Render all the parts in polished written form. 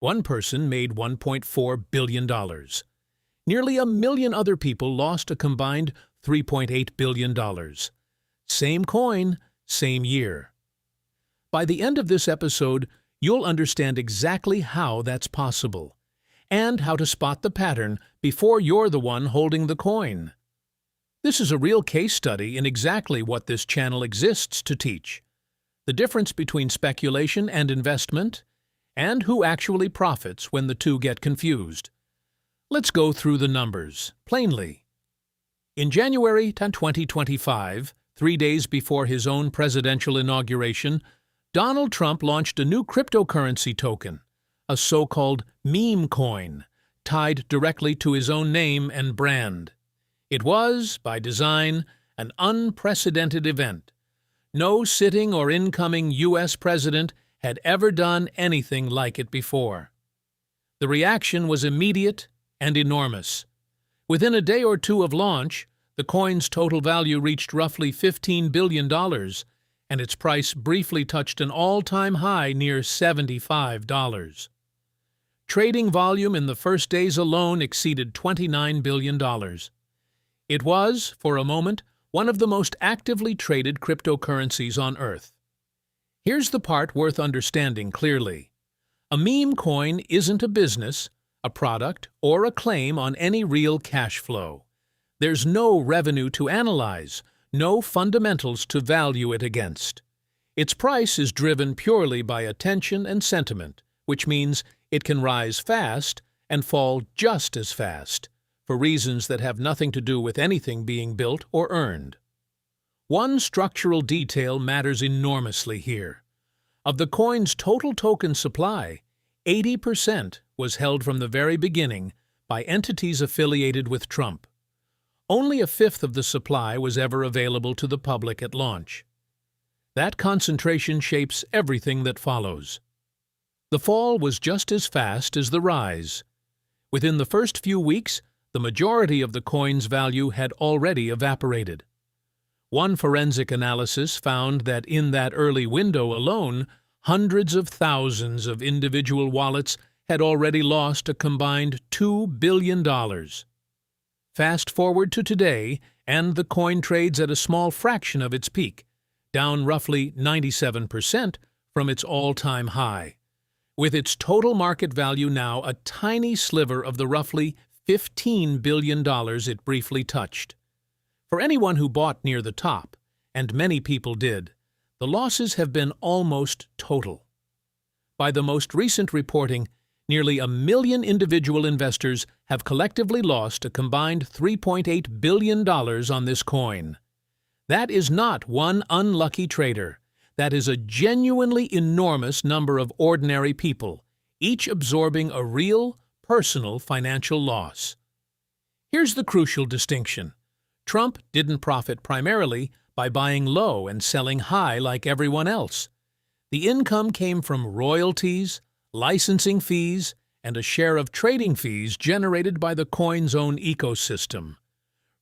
One person made $1.4 billion. Nearly 1 million other people lost a combined $3.8 billion. Same coin, same year. By the end of this episode, you'll understand exactly how that's possible, and how to spot the pattern before you're the one holding the coin. This is a real case study in exactly what this channel exists to teach: the difference between speculation and investment, and who actually profits when the two get confused. Let's go through the numbers, plainly. In January 2025, 3 days before his own presidential inauguration, Donald Trump launched a new cryptocurrency token, a so-called meme coin, tied directly to his own name and brand. It was, by design, an unprecedented event. No sitting or incoming U.S. president had ever done anything like it before. The reaction was immediate and enormous. Within a day or two of launch, the coin's total value reached roughly $15 billion, and its price briefly touched an all-time high near $75. Trading volume in the first days alone exceeded $29 billion. It was, for a moment, one of the most actively traded cryptocurrencies on Earth. Here's the part worth understanding clearly. A meme coin isn't a business, a product, or a claim on any real cash flow. There's no revenue to analyze, no fundamentals to value it against. Its price is driven purely by attention and sentiment, which means it can rise fast and fall just as fast, for reasons that have nothing to do with anything being built or earned. One structural detail matters enormously here. Of the coin's total token supply, 80% was held from the very beginning by entities affiliated with Trump. Only a fifth of the supply was ever available to the public at launch. That concentration shapes everything that follows. The fall was just as fast as the rise. Within the first few weeks, the majority of the coin's value had already evaporated. One forensic analysis found that in that early window alone, hundreds of thousands of individual wallets had already lost a combined $2 billion. Fast forward to today, and the coin trades at a small fraction of its peak, down roughly 97% from its all-time high, with its total market value now a tiny sliver of the roughly $15 billion it briefly touched. For anyone who bought near the top, and many people did, the losses have been almost total. By the most recent reporting, nearly 1 million individual investors have collectively lost a combined $3.8 billion on this coin. That is not one unlucky trader. That is a genuinely enormous number of ordinary people, each absorbing a real, personal financial loss. Here's the crucial distinction. Trump didn't profit primarily by buying low and selling high like everyone else. The income came from royalties, licensing fees, and a share of trading fees generated by the coin's own ecosystem.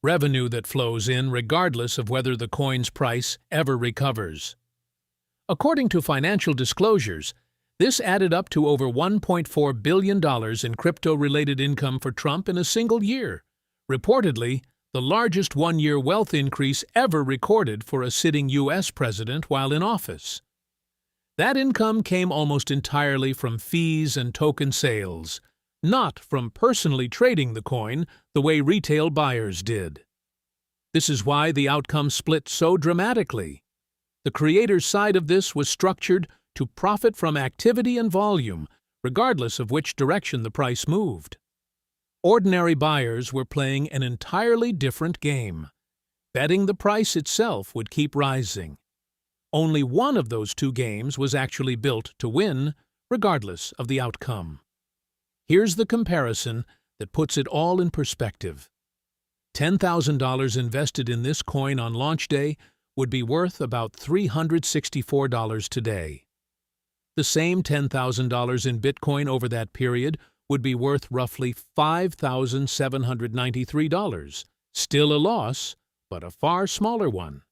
Revenue that flows in regardless of whether the coin's price ever recovers. According to financial disclosures, this added up to over $1.4 billion in crypto-related income for Trump in a single year, reportedly the largest one-year wealth increase ever recorded for a sitting U.S. president while in office. That income came almost entirely from fees and token sales, not from personally trading the coin the way retail buyers did. This is why the outcome split so dramatically. The creator's side of this was structured to profit from activity and volume, regardless of which direction the price moved. Ordinary buyers were playing an entirely different game, betting the price itself would keep rising. Only one of those two games was actually built to win, regardless of the outcome. Here's the comparison that puts it all in perspective. $10,000 invested in this coin on launch day would be worth about $364 today. The same $10,000 in Bitcoin over that period would be worth roughly $5,793, still a loss, but a far smaller one.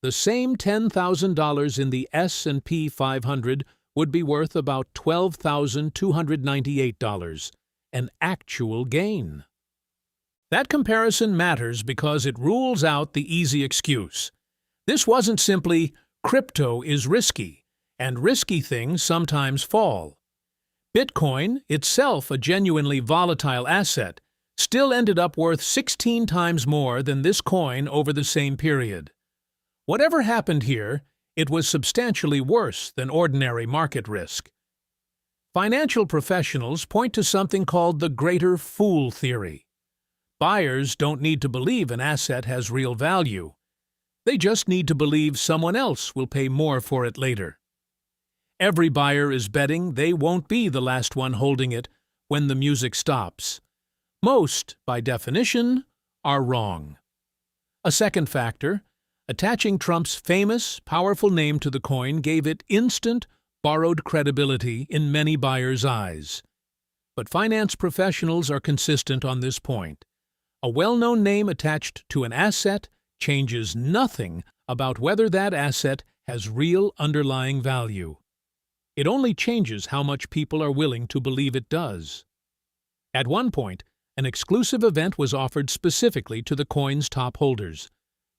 The same $10,000 in the S&P 500 would be worth about $12,298, an actual gain. That comparison matters because it rules out the easy excuse. This wasn't simply crypto is risky, and risky things sometimes fall. Bitcoin, itself a genuinely volatile asset, still ended up worth 16 times more than this coin over the same period. Whatever happened here, it was substantially worse than ordinary market risk. Financial professionals point to something called the greater fool theory. Buyers don't need to believe an asset has real value. They just need to believe someone else will pay more for it later. Every buyer is betting they won't be the last one holding it when the music stops. Most, by definition, are wrong. A second factor, attaching Trump's famous, powerful name to the coin gave it instant, borrowed credibility in many buyers' eyes. But finance professionals are consistent on this point. A well-known name attached to an asset changes nothing about whether that asset has real underlying value. It only changes how much people are willing to believe it does. At one point, an exclusive event was offered specifically to the coin's top holders,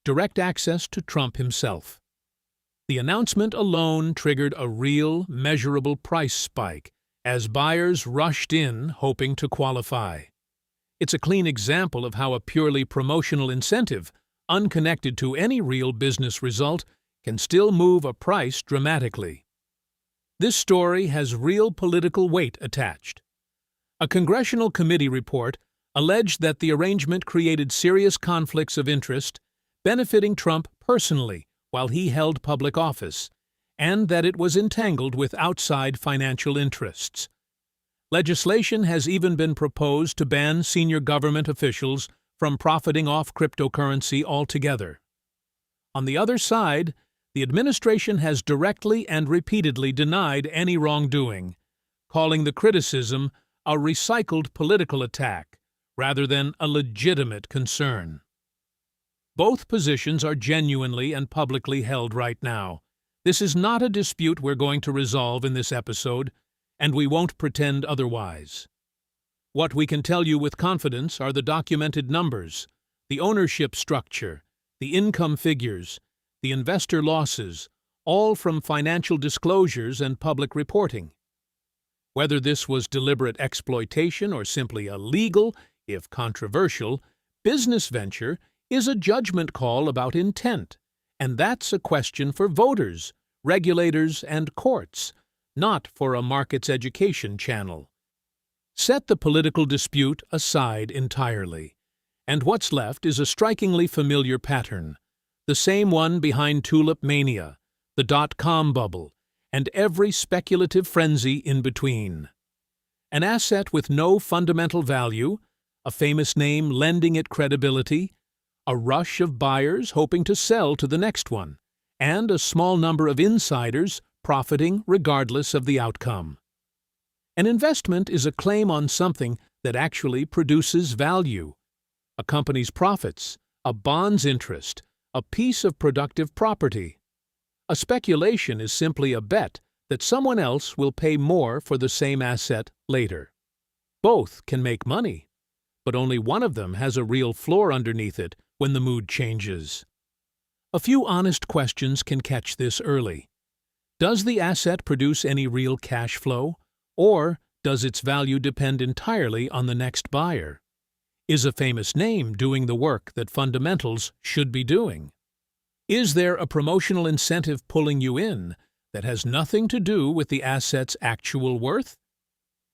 direct access to Trump himself. The announcement alone triggered a real, measurable price spike as buyers rushed in hoping to qualify. It's a clean example of how a purely promotional incentive, unconnected to any real business result, can still move a price dramatically. This story has real political weight attached. A congressional committee report alleged that the arrangement created serious conflicts of interest, benefiting Trump personally while he held public office, and that it was entangled with outside financial interests. Legislation has even been proposed to ban senior government officials from profiting off cryptocurrency altogether. On the other side, the administration has directly and repeatedly denied any wrongdoing, calling the criticism a recycled political attack rather than a legitimate concern. Both positions are genuinely and publicly held right now. This is not a dispute we're going to resolve in this episode, and we won't pretend otherwise. What we can tell you with confidence are the documented numbers, the ownership structure, the income figures, the investor losses, all from financial disclosures and public reporting. Whether this was deliberate exploitation or simply a legal, if controversial, business venture is a judgment call about intent, and that's a question for voters, regulators, and courts, not for a markets education channel. Set the political dispute aside entirely, and what's left is a strikingly familiar pattern, the same one behind tulip mania, the dot-com bubble, and every speculative frenzy in between. An asset with no fundamental value, a famous name lending it credibility, a rush of buyers hoping to sell to the next one, and a small number of insiders profiting regardless of the outcome. An investment is a claim on something that actually produces value, a company's profits, a bond's interest, a piece of productive property. A speculation is simply a bet that someone else will pay more for the same asset later. Both can make money, but only one of them has a real floor underneath it when the mood changes. A few honest questions can catch this early. Does the asset produce any real cash flow, or does its value depend entirely on the next buyer? Is a famous name doing the work that fundamentals should be doing? Is there a promotional incentive pulling you in that has nothing to do with the asset's actual worth?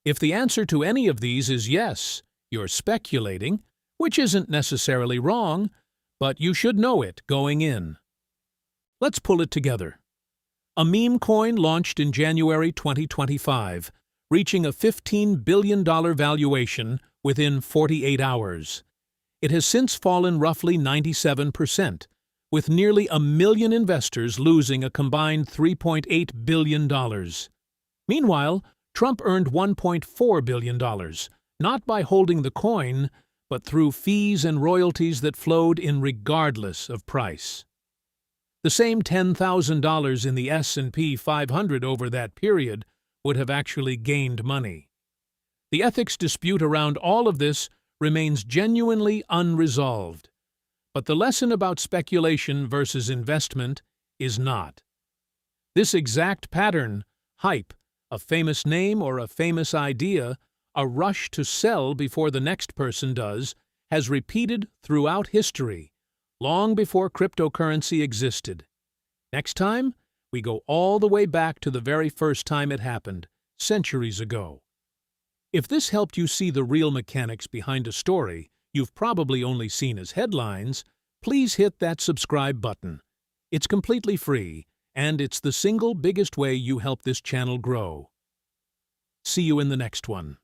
If the answer to any of these is yes, you're speculating, which isn't necessarily wrong, but you should know it going in. Let's pull it together. A meme coin launched in January 2025, reaching a $15 billion valuation within 48 hours. It has since fallen roughly 97%, with nearly 1 million investors losing a combined $3.8 billion. Meanwhile, Trump earned $1.4 billion, not by holding the coin, but through fees and royalties that flowed in regardless of price. The same $10,000 in the S&P 500 over that period would have actually gained money. The ethics dispute around all of this remains genuinely unresolved. But the lesson about speculation versus investment is not. This exact pattern, hype, a famous name or a famous idea, a rush to sell before the next person does, has repeated throughout history, long before cryptocurrency existed. Next time, we go all the way back to the very first time it happened, centuries ago. If this helped you see the real mechanics behind a story you've probably only seen as headlines, please hit that subscribe button. It's completely free, and it's the single biggest way you help this channel grow. See you in the next one.